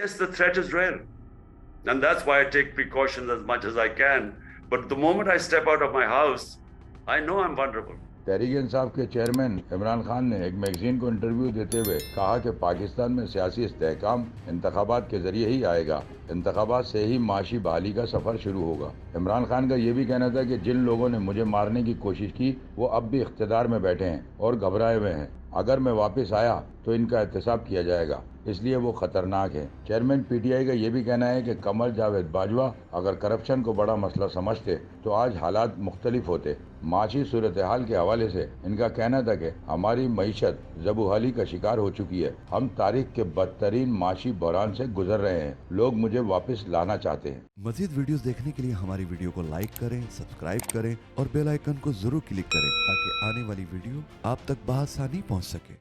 Yes, the threat is real. And that's why I take precautions as much as I can. But the moment I step out of my house, I know I'm vulnerable. Tehreek Insaf के chairman Imran Khan ने एक magazine को interview देते हुए कहा कि पाकिस्तान में सियासी इस्तेहकाम इंतखाबात के जरिए ही आएगा, इंतखाबात से ही माशी बहाली का सफ़र शुरू होगा। इमरान खान का ये भी कहना था कि जिन लोगों ने मुझे मारने की कोशिश की वो अब भी इख्तिदार में बैठे हैं और घबराए हुए हैं। अगर मैं वापस आया तो इनका एहतसाब किया जाएगा, इसलिए वो खतरनाक है। चेयरमैन पीटीआई का ये भी कहना है कि कमर जावेद बाजवा अगर करप्शन को बड़ा मसला समझते तो आज हालात मुख्तलिफ होते। माशी सूरत हाल के हवाले से इनका कहना था कि हमारी मईशत ज़बूहाली का शिकार हो चुकी है, हम तारीख के बदतरीन माशी बहरान से गुजर रहे हैं, लोग मुझे वापस लाना चाहते हैं। मजीद वीडियोस देखने के लिए हमारी वीडियो को लाइक करें, सब्सक्राइब करें और बेल आइकन को जरूर क्लिक करें ताकि आने वाली वीडियो आप तक बआसानी पहुंच सके।